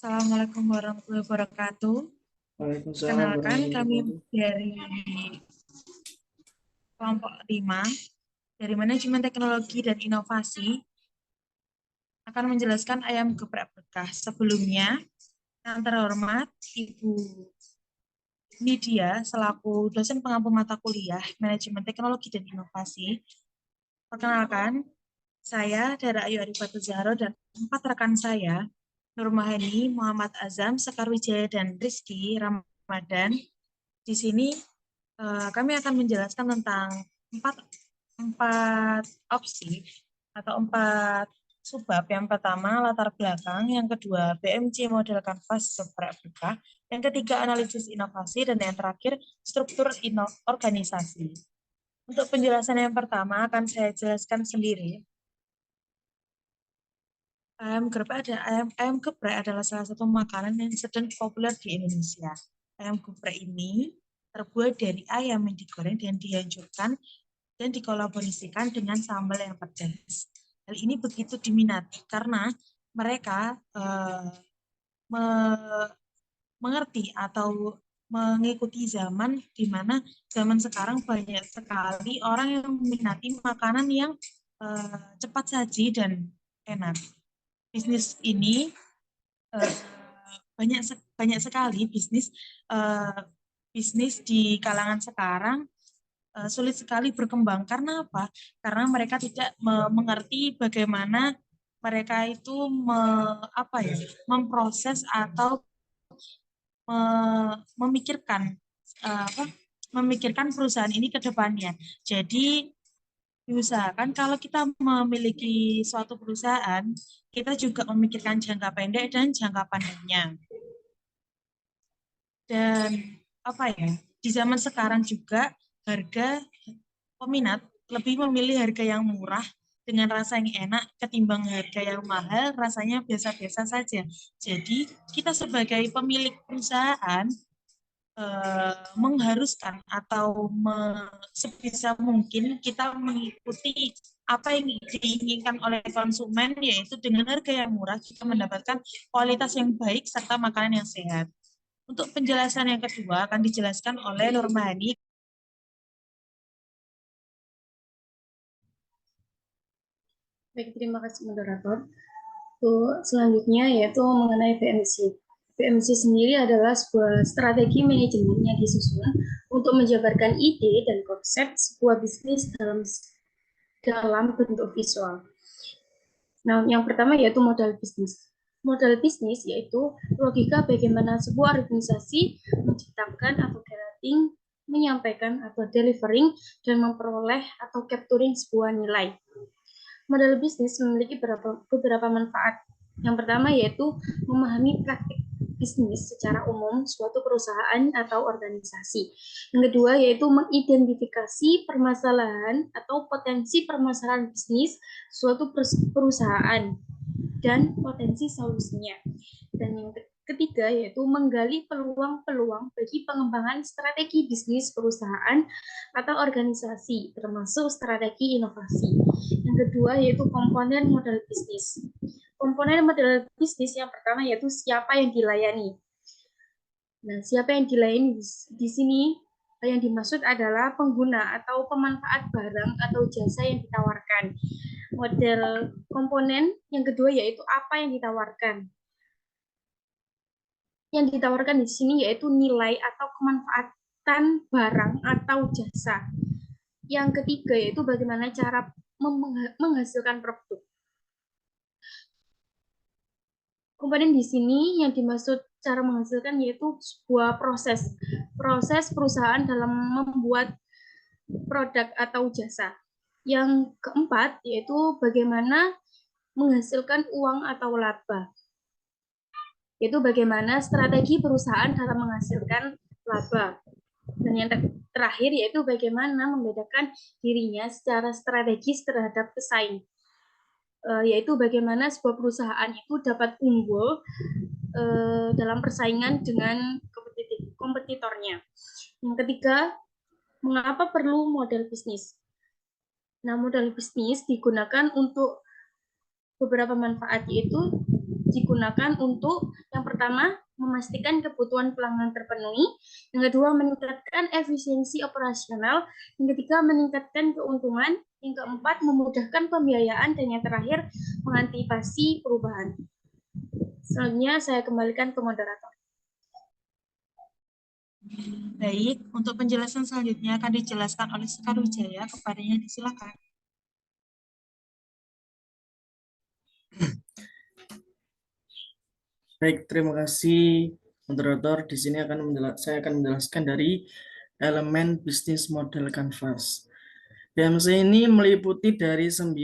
Assalamualaikum warahmatullahi wabarakatuh. Waalaikumsalam Kenalkan, kami warahmatullahi dari kelompok 5 dari Manajemen Teknologi dan Inovasi akan menjelaskan ayam geprek berkah. Sebelumnya, yang terhormat Ibu Nidia selaku dosen pengampu mata kuliah Manajemen Teknologi dan Inovasi. Perkenalkan, saya Dara Ayu Arifatu Zahro dan 4 rekan saya, Nur Maheni, Muhammad Azam, Sekar Wijaya, dan Rizky Ramadan. Di sini kami akan menjelaskan tentang empat opsi atau 4 subbab. Yang pertama latar belakang, yang kedua BMC model kanvas geprek berkah, yang ketiga analisis inovasi, dan yang terakhir struktur organisasi. Untuk penjelasan yang pertama akan saya jelaskan sendiri. Ayam geprek adalah salah satu makanan yang sedang populer di Indonesia. Ayam geprek ini terbuat dari ayam yang digoreng dan dihancurkan dan dikolaborasikan dengan sambal yang pedas. Hal ini begitu diminati karena mereka mengerti atau mengikuti zaman di mana zaman sekarang banyak sekali orang yang meminati makanan yang cepat saji dan enak. Bisnis ini banyak sekali bisnis di kalangan sekarang sulit sekali berkembang. Karena apa? Karena mereka tidak mengerti bagaimana mereka itu memproses atau memikirkan perusahaan ini ke depannya. Jadi diusahakan kalau kita memiliki suatu perusahaan, kita juga memikirkan jangka pendek dan jangka panjangnya. Dan di zaman sekarang juga peminat lebih memilih harga yang murah dengan rasa yang enak ketimbang harga yang mahal rasanya biasa-biasa saja. Jadi kita sebagai pemilik perusahaan mengharuskan atau sebisa mungkin kita mengikuti apa yang diinginkan oleh konsumen, yaitu dengan harga yang murah kita mendapatkan kualitas yang baik serta makanan yang sehat. Untuk penjelasan yang kedua akan dijelaskan oleh Nur Maheni. Baik, terima kasih moderator. Selanjutnya yaitu mengenai PMC. PMC sendiri adalah sebuah strategi manajemen yang disusun untuk menjabarkan ide dan konsep sebuah bisnis dalam bentuk visual. Nah, yang pertama yaitu modal bisnis. Modal bisnis yaitu logika bagaimana sebuah organisasi menciptakan atau generating, menyampaikan atau delivering, dan memperoleh atau capturing sebuah nilai. Model bisnis memiliki beberapa manfaat. Yang pertama yaitu memahami praktik bisnis secara umum suatu perusahaan atau organisasi. Yang kedua yaitu mengidentifikasi permasalahan atau potensi permasalahan bisnis suatu perusahaan dan potensi solusinya. Dan yang ketiga yaitu menggali peluang-peluang bagi pengembangan strategi bisnis perusahaan atau organisasi, termasuk strategi inovasi. Yang kedua yaitu komponen modal bisnis. Komponen modal bisnis yang pertama yaitu siapa yang dilayani. Nah, siapa yang dilayani di sini yang dimaksud adalah pengguna atau pemanfaat barang atau jasa yang ditawarkan. Model komponen yang kedua yaitu apa yang ditawarkan. Yang ditawarkan di sini yaitu nilai atau kemanfaatan barang atau jasa. Yang ketiga yaitu bagaimana cara menghasilkan produk. Komponen di sini yang dimaksud cara menghasilkan yaitu sebuah proses perusahaan dalam membuat produk atau jasa. Yang keempat yaitu bagaimana menghasilkan uang atau laba. Yaitu bagaimana strategi perusahaan dalam menghasilkan laba. Dan yang terakhir yaitu bagaimana membedakan dirinya secara strategis terhadap pesaing. Yaitu bagaimana sebuah perusahaan itu dapat unggul dalam persaingan dengan kompetitornya. Yang ketiga, mengapa perlu model bisnis? Nah, model bisnis digunakan untuk beberapa manfaat, yaitu digunakan untuk yang pertama memastikan kebutuhan pelanggan terpenuhi, yang kedua meningkatkan efisiensi operasional, yang ketiga meningkatkan keuntungan, yang keempat memudahkan pembiayaan, dan yang terakhir mengantisipasi perubahan. Selanjutnya saya kembalikan ke moderator. Baik, untuk penjelasan selanjutnya akan dijelaskan oleh Sekar Wijaya. Kepadanya disilakan. Baik, terima kasih moderator. Di sini saya akan menjelaskan dari elemen bisnis model Canvas. BMC ini meliputi dari 9.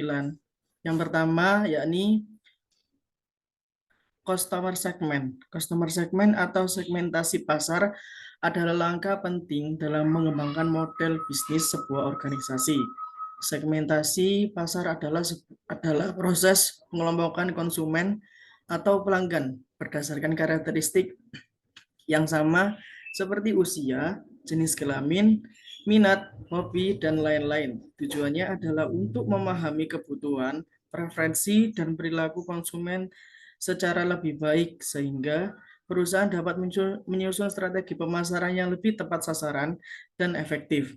Yang pertama yakni customer segment. Customer segment atau segmentasi pasar adalah langkah penting dalam mengembangkan model bisnis sebuah organisasi. Segmentasi pasar adalah proses pengelompokan konsumen atau pelanggan berdasarkan karakteristik yang sama seperti usia, jenis kelamin, minat, hobi, dan lain-lain. Tujuannya adalah untuk memahami kebutuhan, preferensi, dan perilaku konsumen secara lebih baik sehingga perusahaan dapat menyusun strategi pemasaran yang lebih tepat sasaran dan efektif.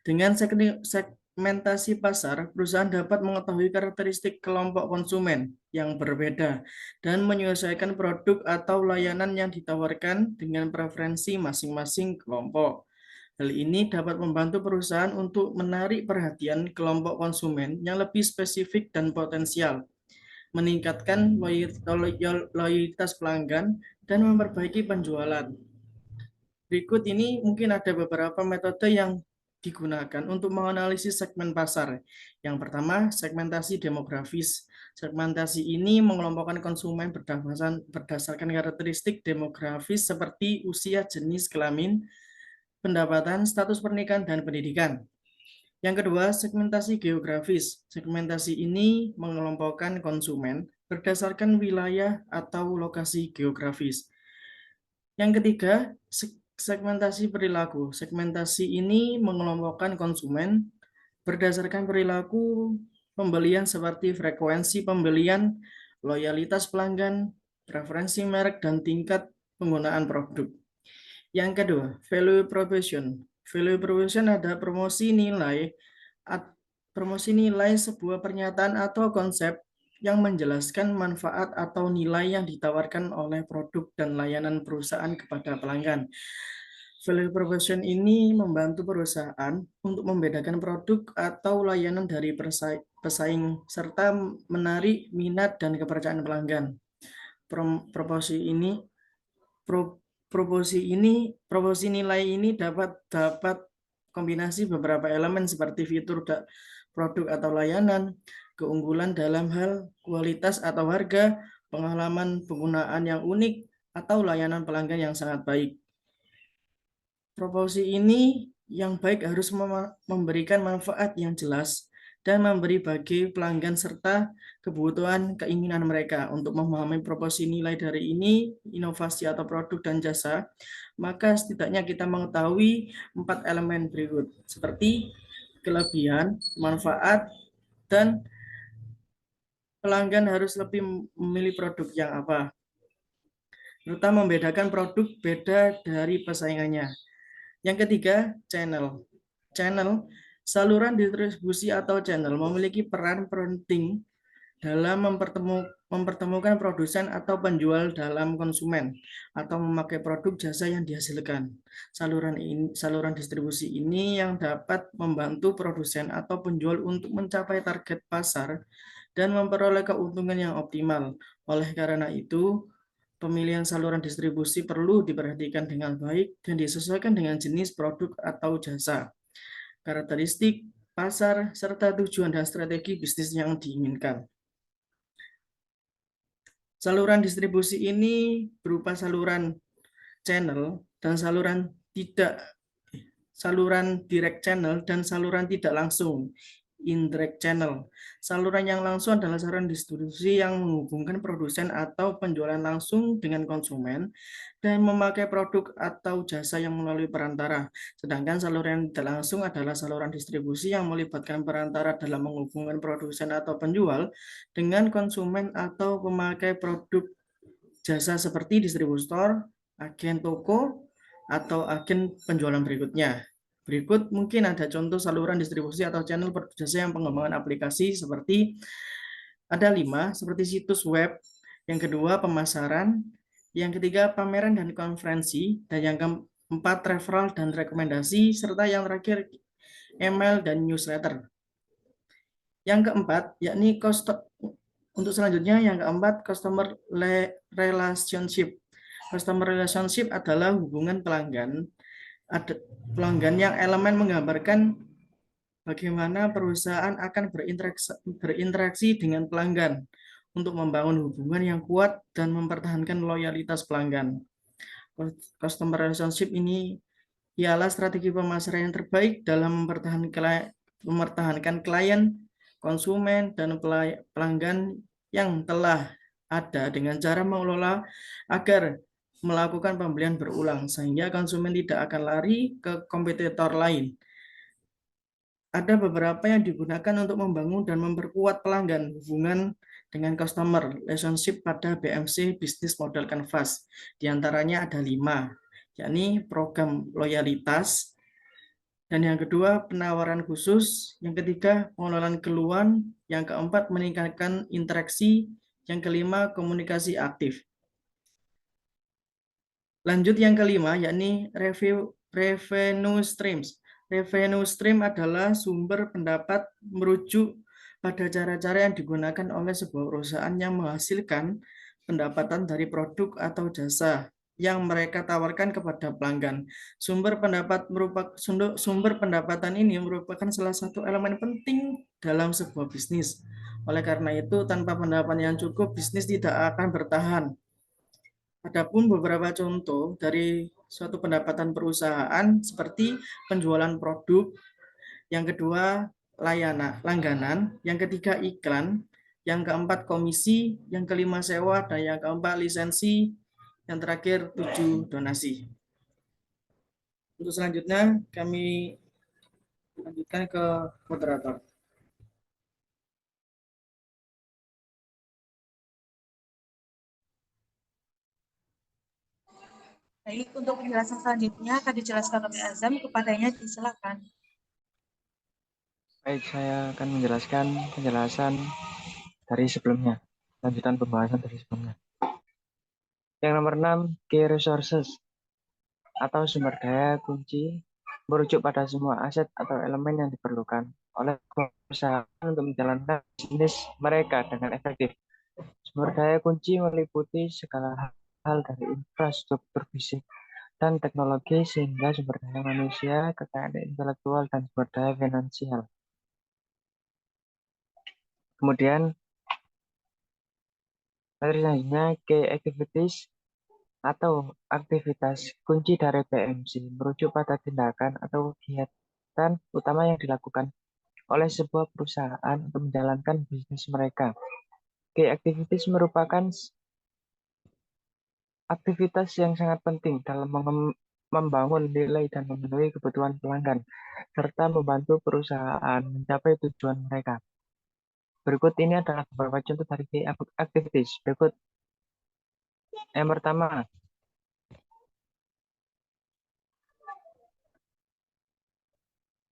Dengan segmentasi pasar, perusahaan dapat mengetahui karakteristik kelompok konsumen yang berbeda dan menyesuaikan produk atau layanan yang ditawarkan dengan preferensi masing-masing kelompok. Hal ini dapat membantu perusahaan untuk menarik perhatian kelompok konsumen yang lebih spesifik dan potensial, meningkatkan loyalitas pelanggan, dan memperbaiki penjualan. Berikut ini mungkin ada beberapa metode yang digunakan untuk menganalisis segmen pasar. Yang pertama, segmentasi demografis. Segmentasi ini mengelompokkan konsumen berdasarkan karakteristik demografis seperti usia, jenis kelamin, pendapatan, status pernikahan, dan pendidikan. Yang kedua, segmentasi geografis. Segmentasi ini mengelompokkan konsumen berdasarkan wilayah atau lokasi geografis. Yang ketiga, segmentasi perilaku. Segmentasi ini mengelompokkan konsumen berdasarkan perilaku pembelian seperti frekuensi pembelian, loyalitas pelanggan, preferensi merek, dan tingkat penggunaan produk. Yang kedua, value proposition. Value proposition adalah promosi nilai sebuah pernyataan atau konsep yang menjelaskan manfaat atau nilai yang ditawarkan oleh produk dan layanan perusahaan kepada pelanggan. Value proposition ini membantu perusahaan untuk membedakan produk atau layanan dari pesaing serta menarik minat dan kepercayaan pelanggan. Proporsi nilai ini dapat kombinasi beberapa elemen seperti fitur produk atau layanan, keunggulan dalam hal kualitas atau harga, pengalaman penggunaan yang unik, atau layanan pelanggan yang sangat baik. Proporsi ini yang baik harus memberikan manfaat yang jelas dan memberi bagi pelanggan serta kebutuhan keinginan mereka. Untuk memahami proporsi nilai dari ini, inovasi atau produk dan jasa, maka setidaknya kita mengetahui 4 elemen berikut, seperti kelebihan, manfaat, dan pelanggan harus lebih memilih produk yang apa. Terutama membedakan produk beda dari pesaingannya. Yang ketiga, channel. Saluran distribusi atau channel memiliki peran penting dalam mempertemukan produsen atau penjual dalam konsumen atau memakai produk jasa yang dihasilkan. Saluran distribusi ini yang dapat membantu produsen atau penjual untuk mencapai target pasar dan memperoleh keuntungan yang optimal. Oleh karena itu, pemilihan saluran distribusi perlu diperhatikan dengan baik dan disesuaikan dengan jenis produk atau jasa, karakteristik pasar, serta tujuan dan strategi bisnis yang diinginkan. Saluran distribusi ini berupa saluran channel dan saluran direct channel dan saluran tidak langsung. indirect channel. Saluran yang langsung adalah saluran distribusi yang menghubungkan produsen atau penjualan langsung dengan konsumen dan memakai produk atau jasa yang melalui perantara. Sedangkan saluran yang tidak langsung adalah saluran distribusi yang melibatkan perantara dalam menghubungkan produsen atau penjual dengan konsumen atau pemakai produk jasa seperti distributor, agen toko, atau agen penjualan berikutnya. Berikut mungkin ada contoh saluran distribusi atau channel jasa yang pengembangan aplikasi seperti ada 5, seperti situs web, yang kedua pemasaran, yang ketiga pameran dan konferensi, dan yang keempat referral dan rekomendasi, serta yang terakhir email dan newsletter. Yang keempat, yakni untuk selanjutnya yang keempat, customer relationship. Customer relationship adalah hubungan pelanggan. Ada pelanggan yang elemen menggambarkan bagaimana perusahaan akan berinteraksi dengan pelanggan untuk membangun hubungan yang kuat dan mempertahankan loyalitas pelanggan. Customer relationship ini ialah strategi pemasaran yang terbaik dalam mempertahankan klien, konsumen, dan pelanggan yang telah ada dengan cara mengelola agar melakukan pembelian berulang sehingga konsumen tidak akan lari ke kompetitor lain. Ada beberapa yang digunakan untuk membangun dan memperkuat pelanggan hubungan dengan customer relationship pada BMC Business Model Canvas. Di antaranya ada 5, yakni program loyalitas, dan yang kedua penawaran khusus, yang ketiga pengelolaan keluhan, yang keempat meningkatkan interaksi, yang kelima komunikasi aktif. Lanjut yang kelima, yakni revenue streams. Revenue stream adalah sumber pendapat merujuk pada cara-cara yang digunakan oleh sebuah perusahaan yang menghasilkan pendapatan dari produk atau jasa yang mereka tawarkan kepada pelanggan. Sumber pendapatan ini merupakan salah satu elemen penting dalam sebuah bisnis. Oleh karena itu, tanpa pendapatan yang cukup, bisnis tidak akan bertahan. Adapun beberapa contoh dari suatu pendapatan perusahaan seperti penjualan produk, yang kedua langganan, yang ketiga iklan, yang keempat komisi, yang kelima sewa, dan yang keempat lisensi, yang terakhir 7 donasi. Untuk selanjutnya kami lanjutkan ke moderator. Baik, untuk penjelasan selanjutnya akan dijelaskan oleh Azam, kepadanya disilakan. Baik, saya akan menjelaskan penjelasan dari sebelumnya, lanjutan pembahasan dari sebelumnya. Yang nomor 6, key resources atau sumber daya kunci merujuk pada semua aset atau elemen yang diperlukan oleh perusahaan untuk menjalankan bisnis mereka dengan efektif. Sumber daya kunci meliputi segala hal dari infrastruktur fisik dan teknologi sehingga sumber daya manusia, kekayaan intelektual, dan sumber daya finansial. Kemudian materi selanjutnya, key activities atau aktivitas kunci dari PMC merujuk pada tindakan atau kegiatan utama yang dilakukan oleh sebuah perusahaan untuk menjalankan bisnis mereka. Key activities merupakan aktivitas yang sangat penting dalam membangun nilai dan memenuhi kebutuhan pelanggan, serta membantu perusahaan mencapai tujuan mereka. Berikut ini adalah beberapa contoh dari key activities. Berikut yang pertama,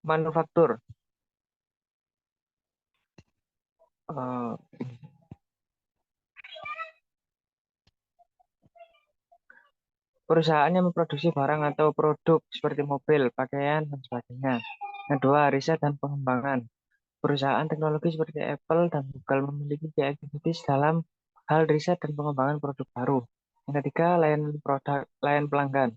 manufaktur. Perusahaan yang memproduksi barang atau produk seperti mobil, pakaian, dan sebagainya. Yang kedua, riset dan pengembangan. Perusahaan teknologi seperti Apple dan Google memiliki aktivitas dalam hal riset dan pengembangan produk baru. Yang ketiga, layanan pelanggan.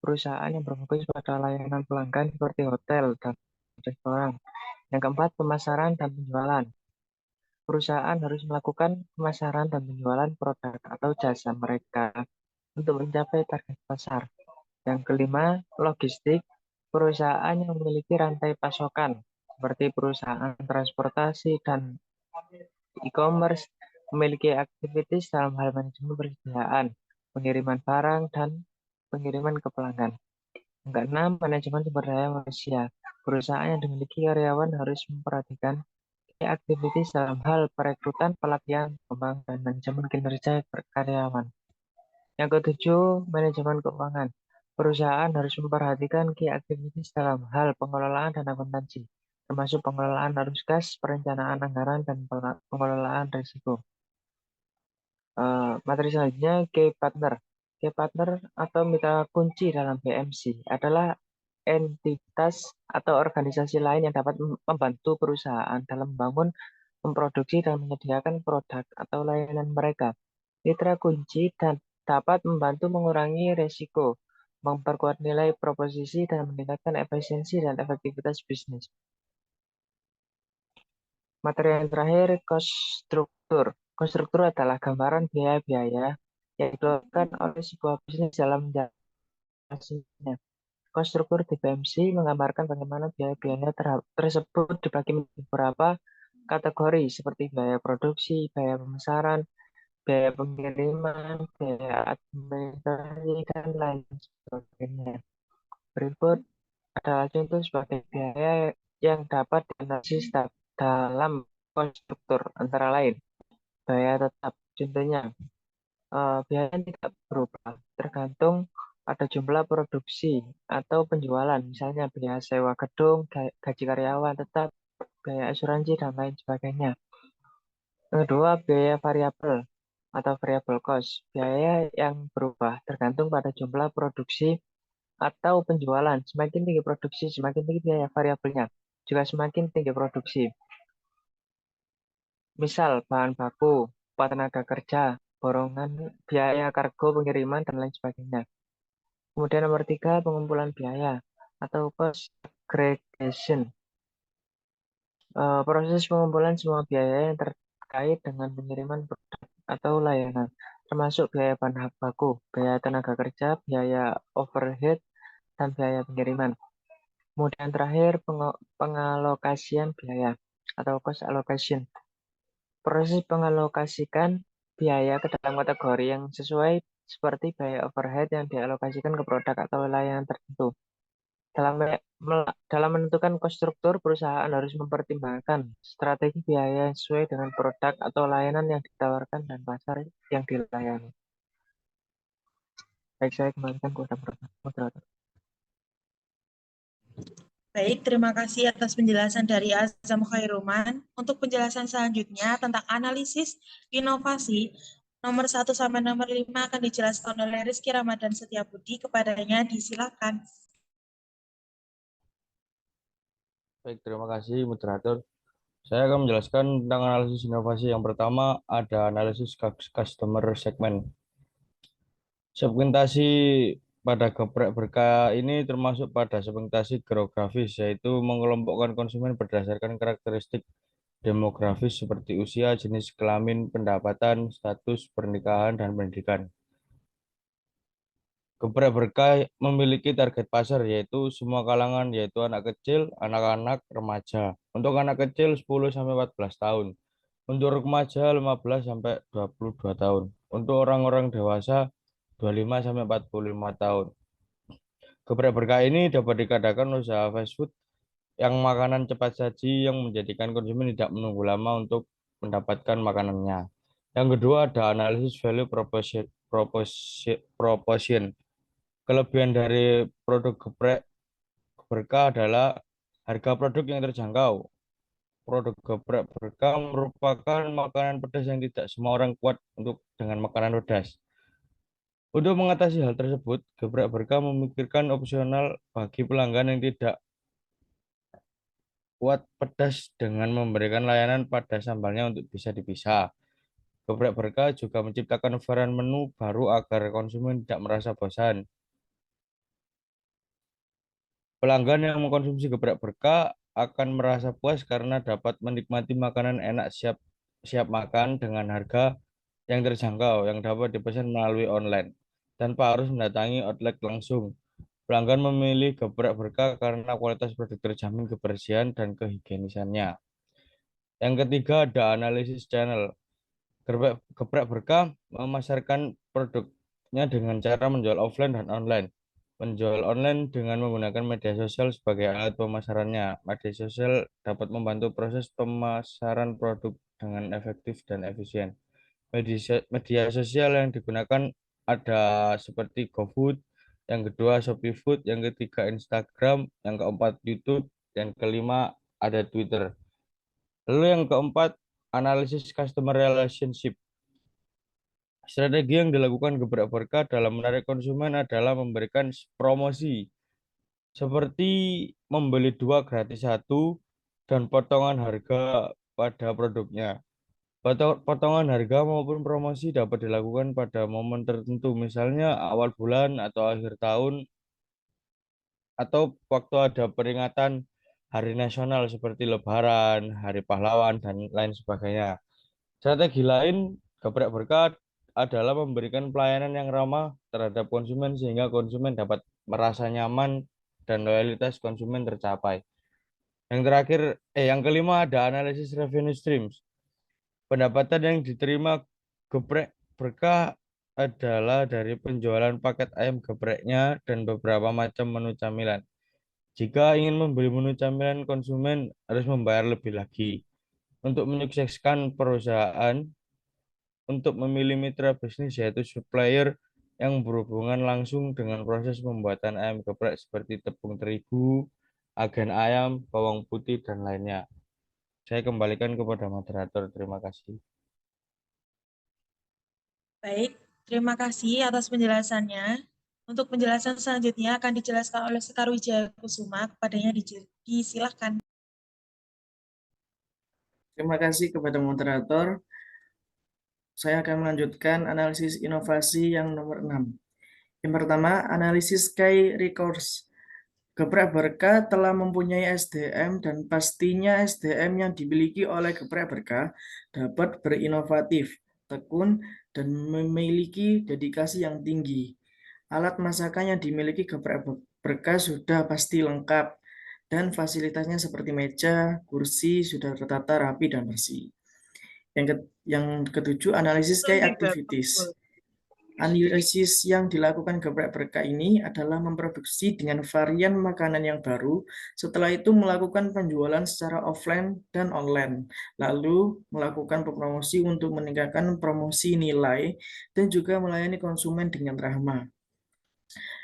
Perusahaan yang berfokus pada layanan pelanggan seperti hotel dan restoran. Yang keempat, pemasaran dan penjualan. Perusahaan harus melakukan pemasaran dan penjualan produk atau jasa mereka untuk mencapai target pasar. Yang kelima, logistik. Perusahaan yang memiliki rantai pasokan seperti perusahaan transportasi dan e-commerce memiliki aktivitas dalam hal manajemen persediaan, pengiriman barang, dan pengiriman ke pelanggan. Yang keenam, manajemen sumber daya manusia. Perusahaan yang dimiliki karyawan harus memperhatikan aktivitas dalam hal perekrutan, pelatihan, pengembangan, dan manajemen kinerja karyawan. Yang ketujuh, manajemen keuangan. Perusahaan harus memperhatikan key activities dalam hal pengelolaan dan akuntansi, termasuk pengelolaan arus kas, perencanaan anggaran, dan pengelolaan risiko. Materi selanjutnya, key partner. Key partner atau mitra kunci dalam BMC adalah entitas atau organisasi lain yang dapat membantu perusahaan dalam membangun, memproduksi, dan menyediakan produk atau layanan mereka. Mitra kunci dan dapat membantu mengurangi risiko, memperkuat nilai proposisi, dan meningkatkan efisiensi dan efektivitas bisnis. Materi yang terakhir, cost structure. Cost structure adalah gambaran biaya-biaya yang dikeluarkan oleh sebuah bisnis dalam menjalankannya. Cost structure di BMC menggambarkan bagaimana biaya-biaya tersebut dibagi menjadi beberapa kategori seperti biaya produksi, biaya pemasaran, biaya pengiriman, biaya administrasi, dan lain sebagainya. Berikut adalah contoh sebagai biaya yang dapat dianalisis dalam konstruktur antara lain. Biaya tetap, contohnya biaya yang tidak berubah, tergantung pada jumlah produksi atau penjualan, misalnya biaya sewa gedung, gaji karyawan tetap, biaya asuransi, dan lain sebagainya. Yang kedua, biaya variabel atau variable cost, biaya yang berubah tergantung pada jumlah produksi atau penjualan. Semakin tinggi produksi, semakin tinggi biaya variabelnya. Juga semakin tinggi produksi. Misal, bahan baku, upah tenaga kerja, borongan, biaya kargo, pengiriman, dan lain sebagainya. Kemudian nomor 3, pengumpulan biaya atau cost aggregation. Proses pengumpulan semua biaya yang terkait dengan pengiriman produk atau layanan, termasuk biaya bahan baku, biaya tenaga kerja, biaya overhead, dan biaya pengiriman. Kemudian terakhir, pengalokasian biaya atau cost allocation. Proses pengalokasikan biaya ke dalam kategori yang sesuai seperti biaya overhead yang dialokasikan ke produk atau layanan tertentu. Dalam menentukan cost struktur, perusahaan harus mempertimbangkan strategi biaya yang sesuai dengan produk atau layanan yang ditawarkan dan pasar yang dilayani. Baik, saya kembalikan kepada moderator. Baik, terima kasih atas penjelasan dari Azam Khairuman. Untuk penjelasan selanjutnya tentang analisis inovasi, nomor 1 sampai nomor 5 akan dijelaskan oleh Rizky Ramadan Setiabudi. Kepadanya disilakan. Baik, terima kasih moderator. Saya akan menjelaskan tentang analisis inovasi. Yang pertama ada analisis customer segment. Segmentasi pada geprek berkah ini termasuk pada segmentasi geografis, yaitu mengelompokkan konsumen berdasarkan karakteristik demografis seperti usia, jenis kelamin, pendapatan, status pernikahan, dan pendidikan. Geprek berkah memiliki target pasar yaitu semua kalangan, yaitu anak kecil, anak-anak, remaja. Untuk anak kecil 10 sampai 14 tahun. Untuk remaja 15 sampai 22 tahun. Untuk orang-orang dewasa 25 sampai 45 tahun. Geprek berkah ini dapat dikatakan usaha fast food yang makanan cepat saji yang menjadikan konsumen tidak menunggu lama untuk mendapatkan makanannya. Yang kedua ada analisis value proposition. Kelebihan dari produk geprek berkah adalah harga produk yang terjangkau. Produk geprek berkah merupakan makanan pedas yang tidak semua orang kuat untuk dengan makanan pedas. Untuk mengatasi hal tersebut, geprek berkah memikirkan opsional bagi pelanggan yang tidak kuat pedas dengan memberikan layanan pada sambalnya untuk bisa dipisah. Geprek berkah juga menciptakan varian menu baru agar konsumen tidak merasa bosan. Pelanggan yang mengkonsumsi geprek berkah akan merasa puas karena dapat menikmati makanan enak siap makan dengan harga yang terjangkau yang dapat dipesan melalui online tanpa harus mendatangi outlet langsung. Pelanggan memilih geprek berkah karena kualitas produk terjamin kebersihan dan kehigienisannya. Yang ketiga ada analisis channel. Geprek berkah memasarkan produknya dengan cara menjual offline dan online. Menjual online dengan menggunakan media sosial sebagai alat pemasarannya. Media sosial dapat membantu proses pemasaran produk dengan efektif dan efisien. Media sosial yang digunakan ada seperti GoFood, yang kedua Shopee Food, yang ketiga Instagram, yang keempat YouTube, yang kelima ada Twitter. Lalu yang keempat, analisis customer relationship. Strategi yang dilakukan geprek berkah dalam menarik konsumen adalah memberikan promosi, seperti membeli 2 gratis 1 dan potongan harga pada produknya. Potongan harga maupun promosi dapat dilakukan pada momen tertentu, misalnya awal bulan atau akhir tahun, atau waktu ada peringatan hari nasional seperti Lebaran, Hari Pahlawan, dan lain sebagainya. Strategi lain geprek berkah adalah memberikan pelayanan yang ramah terhadap konsumen sehingga konsumen dapat merasa nyaman dan loyalitas konsumen tercapai. Yang terakhir, yang kelima ada analisis revenue streams. Pendapatan yang diterima geprek berkah adalah dari penjualan paket ayam gepreknya dan beberapa macam menu camilan. Jika ingin membeli menu camilan, konsumen harus membayar lebih lagi. Untuk menyukseskan perusahaan, untuk memilih mitra bisnis yaitu supplier yang berhubungan langsung dengan proses pembuatan ayam geprek seperti tepung terigu, agen ayam, bawang putih, dan lainnya. Saya kembalikan kepada moderator. Terima kasih. Baik, terima kasih atas penjelasannya. Untuk penjelasan selanjutnya akan dijelaskan oleh Sekar Wijaya Kusuma. Kepadanya disilakan. Terima kasih kepada moderator. Saya akan melanjutkan analisis inovasi yang nomor 6. Yang pertama, analisis key recourse. Geprek berkah telah mempunyai SDM dan pastinya SDM yang dimiliki oleh geprek berkah dapat berinovatif, tekun, dan memiliki dedikasi yang tinggi. Alat masakan yang dimiliki geprek berkah sudah pasti lengkap dan fasilitasnya seperti meja, kursi sudah tertata rapi dan bersih. Yang ketujuh, analisis key activities. Analisis yang dilakukan geprek berkah ini adalah memproduksi dengan varian makanan yang baru, setelah itu melakukan penjualan secara offline dan online, lalu melakukan promosi untuk meningkatkan promosi nilai, dan juga melayani konsumen dengan ramah.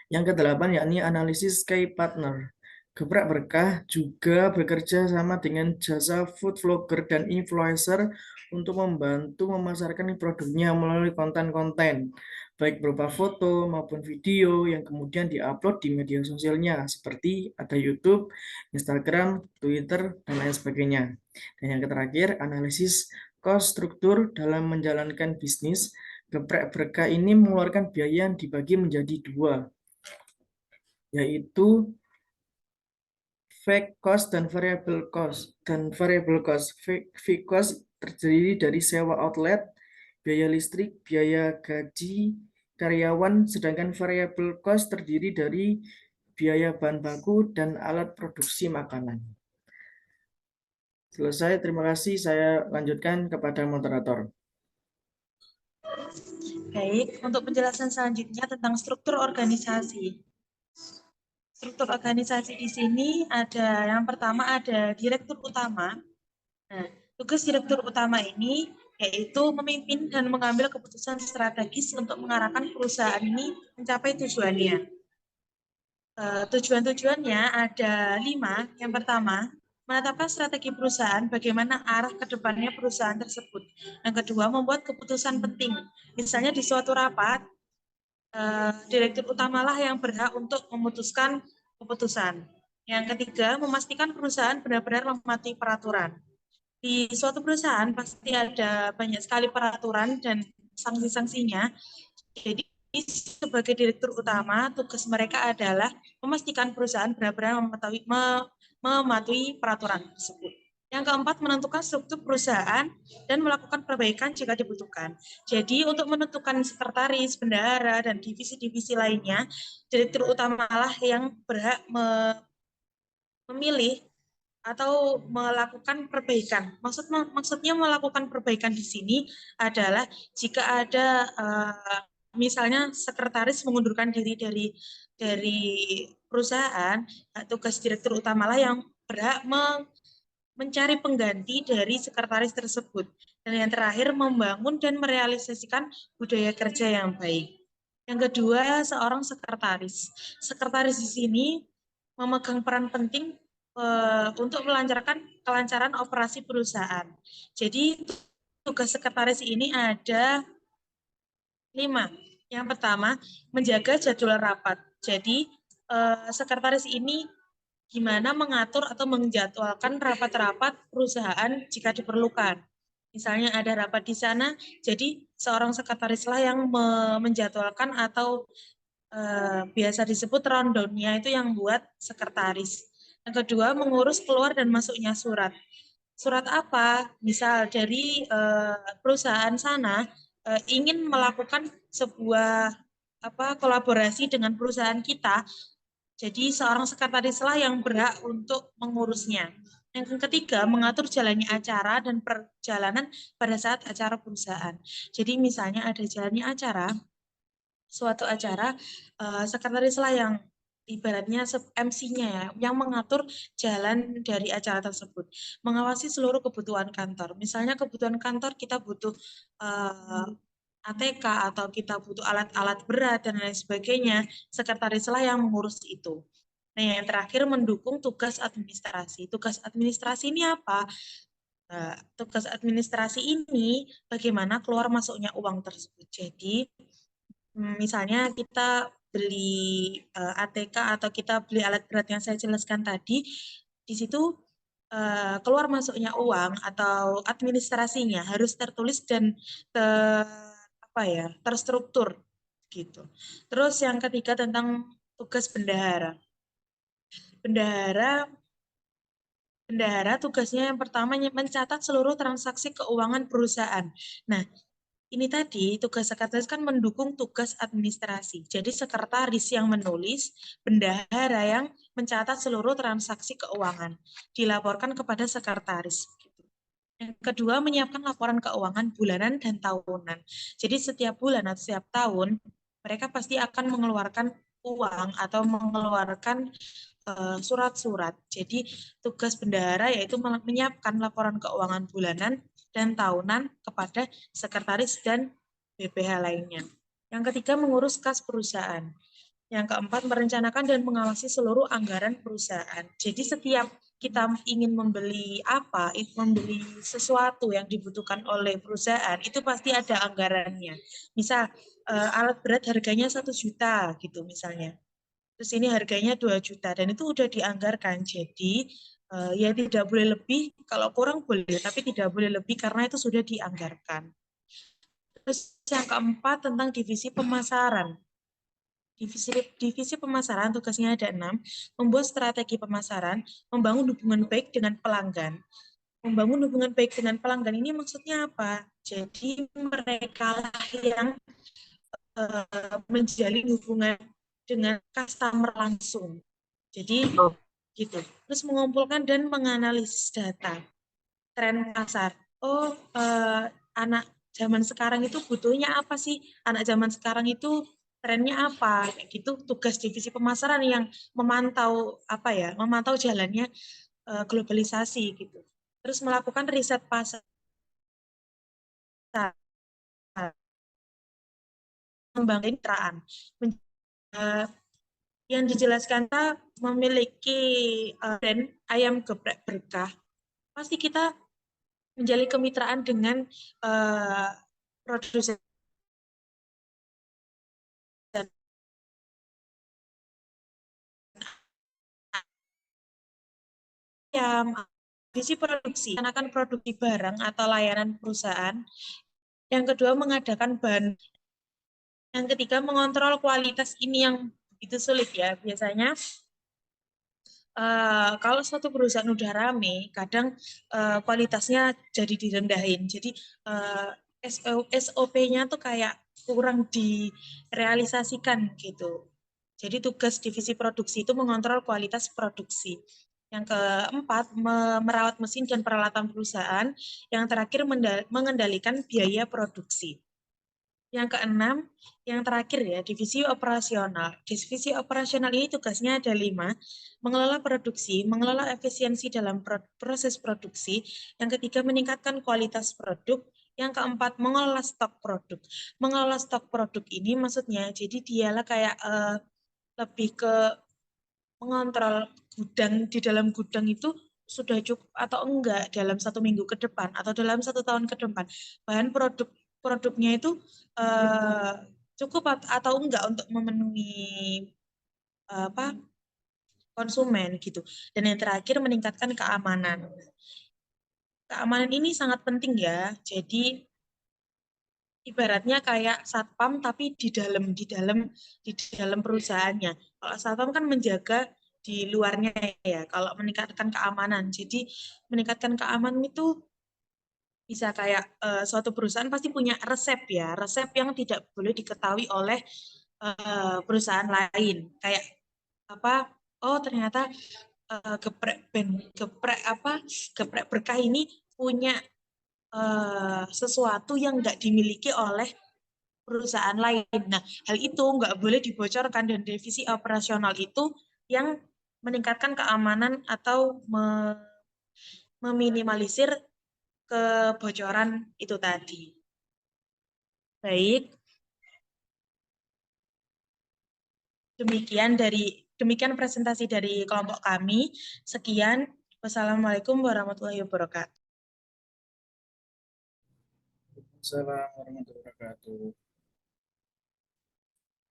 Yang kedelapan yakni analisis key partner. Geprek berkah juga bekerja sama dengan jasa food vlogger dan influencer untuk membantu memasarkan produknya melalui konten-konten, baik berupa foto maupun video yang kemudian diupload di media sosialnya seperti ada YouTube, Instagram, Twitter, dan lain sebagainya. Dan yang terakhir, analisis cost struktur dalam menjalankan bisnis. Geprek berkah ini mengeluarkan biaya yang dibagi menjadi dua, yaitu fixed cost dan variable cost. Fixed cost terdiri dari sewa outlet, biaya listrik, biaya gaji karyawan, sedangkan variable cost terdiri dari biaya bahan baku dan alat produksi makanan. Selesai, terima kasih. Saya lanjutkan kepada moderator. Baik, untuk penjelasan selanjutnya tentang struktur organisasi. Struktur organisasi di sini ada, yang pertama ada direktur utama. Nah, tugas direktur utama ini yaitu memimpin dan mengambil keputusan strategis untuk mengarahkan perusahaan ini mencapai tujuannya. Tujuan-tujuannya ada 5. Yang pertama, menetapkan strategi perusahaan, bagaimana arah ke depannya perusahaan tersebut. Yang kedua, membuat keputusan penting. Misalnya di suatu rapat, direktur utamalah yang berhak untuk memutuskan keputusan. Yang ketiga, memastikan perusahaan benar-benar mematuhi peraturan. Di suatu perusahaan pasti ada banyak sekali peraturan dan sanksi-sanksinya. Jadi sebagai direktur utama, tugas mereka adalah memastikan perusahaan benar-benar mematuhi peraturan tersebut. Yang keempat, menentukan struktur perusahaan dan melakukan perbaikan jika dibutuhkan. Jadi untuk menentukan sekretaris, bendahara, dan divisi-divisi lainnya, direktur utamalah yang berhak memilih atau melakukan perbaikan. Maksudnya melakukan perbaikan di sini adalah jika ada misalnya sekretaris mengundurkan diri dari perusahaan, tugas direktur utamalah yang berhak mencari pengganti dari sekretaris tersebut. Dan yang terakhir, membangun dan merealisasikan budaya kerja yang baik. Yang kedua, seorang sekretaris. Sekretaris di sini memegang peran penting untuk kelancaran operasi perusahaan. Jadi, tugas sekretaris ini ada 5. Yang pertama, menjaga jadwal rapat. Jadi, sekretaris ini gimana mengatur atau menjadwalkan rapat-rapat perusahaan jika diperlukan. Misalnya ada rapat di sana, jadi seorang sekretarislah yang menjadwalkan atau biasa disebut rundown-nya itu yang buat sekretaris. Yang kedua, mengurus keluar dan masuknya surat. Surat apa? Misal dari perusahaan sana ingin melakukan sebuah kolaborasi dengan perusahaan kita, jadi seorang sekretarislah yang berhak untuk mengurusnya. Yang ketiga, mengatur jalannya acara dan perjalanan pada saat acara perusahaan. Jadi misalnya ada jalannya acara, suatu acara, sekretarislah yang ibaratnya MC-nya ya, yang mengatur jalan dari acara tersebut. Mengawasi seluruh kebutuhan kantor. Misalnya kebutuhan kantor kita butuh ATK atau kita butuh alat-alat berat dan lain sebagainya, sekretarislah yang mengurus itu. Nah, yang terakhir mendukung tugas administrasi. Tugas administrasi ini apa? Nah, tugas administrasi ini bagaimana keluar masuknya uang tersebut. Jadi, misalnya kita beli ATK atau kita beli alat berat yang saya jelaskan tadi, di situ keluar masuknya uang atau administrasinya harus tertulis dan terstruktur gitu. Terus yang ketiga tentang tugas bendahara. Bendahara tugasnya yang pertama mencatat seluruh transaksi keuangan perusahaan. Nah, ini tadi tugas sekretaris kan mendukung tugas administrasi. Jadi sekretaris yang menulis, bendahara yang mencatat seluruh transaksi keuangan. Dilaporkan kepada sekretaris. Yang kedua, menyiapkan laporan keuangan bulanan dan tahunan. Jadi setiap bulan atau setiap tahun, mereka pasti akan mengeluarkan uang atau mengeluarkan surat-surat. Jadi tugas bendahara yaitu menyiapkan laporan keuangan bulanan dan tahunan kepada sekretaris dan BPH lainnya. Yang ketiga, mengurus kas perusahaan. Yang keempat, merencanakan dan mengawasi seluruh anggaran perusahaan. Jadi setiap kita ingin membeli membeli sesuatu yang dibutuhkan oleh perusahaan, itu pasti ada anggarannya. Misal alat berat harganya 1 juta gitu misalnya. Terus ini harganya 2 juta dan itu udah dianggarkan. Jadi ya tidak boleh lebih, kalau kurang boleh, tapi tidak boleh lebih karena itu sudah dianggarkan. Terus yang keempat tentang divisi pemasaran. Divisi pemasaran tugasnya ada 6, membuat strategi pemasaran, membangun hubungan baik dengan pelanggan. Membangun hubungan baik dengan pelanggan ini maksudnya apa? Jadi mereka yang menjalin hubungan dengan customer langsung. Jadi gitu. Terus mengumpulkan dan menganalisis data, tren pasar. Anak zaman sekarang itu butuhnya apa sih? Anak zaman sekarang itu trennya apa? Kayak gitu. Tugas divisi pemasaran yang memantau jalannya globalisasi gitu. Terus melakukan riset pasar, membangun kemitraan. Yang dijelaskan kita memiliki brand ayam geprek berkah, pasti kita menjalin kemitraan dengan produsen ayam, visi produksi, menggunakan produksi barang atau layanan perusahaan. Yang kedua, mengadakan bahan. Yang ketiga, mengontrol kualitas. Ini yang begitu sulit ya. Biasanya kalau suatu perusahaan udah rame, kadang kualitasnya jadi direndahin. Jadi SOP-nya tuh kayak kurang direalisasikan gitu. Jadi tugas divisi produksi itu mengontrol kualitas produksi. Yang keempat, merawat mesin dan peralatan perusahaan. Yang terakhir, mengendalikan biaya produksi. Yang keenam, yang terakhir ya, divisi operasional. Divisi operasional ini tugasnya ada 5, mengelola produksi, mengelola efisiensi dalam proses produksi. Yang ketiga, meningkatkan kualitas produk. Yang keempat, mengelola stok produk. Mengelola stok produk ini maksudnya, jadi dialah kayak lebih ke mengontrol gudang, di dalam gudang itu sudah cukup atau enggak dalam 1 minggu ke depan atau dalam 1 tahun ke depan. Bahan produknya itu cukup atau enggak untuk memenuhi apa konsumen gitu. Dan yang terakhir, meningkatkan keamanan. Keamanan ini sangat penting ya. Jadi ibaratnya kayak satpam tapi di dalam perusahaannya. Kalau satpam kan menjaga di luarnya ya. Kalau meningkatkan keamanan, jadi meningkatkan keamanan itu bisa kayak suatu perusahaan pasti punya resep ya, resep yang tidak boleh diketahui oleh perusahaan lain. Kayak apa? Oh ternyata geprek berkah ini punya sesuatu yang nggak dimiliki oleh perusahaan lain. Nah, hal itu nggak boleh dibocorkan dan divisi operasional itu yang meningkatkan keamanan atau meminimalisir kebocoran itu tadi. Baik, demikian presentasi dari kelompok kami. Sekian. Wassalamualaikum warahmatullahi wabarakatuh. Assalamualaikum warahmatullahi wabarakatuh.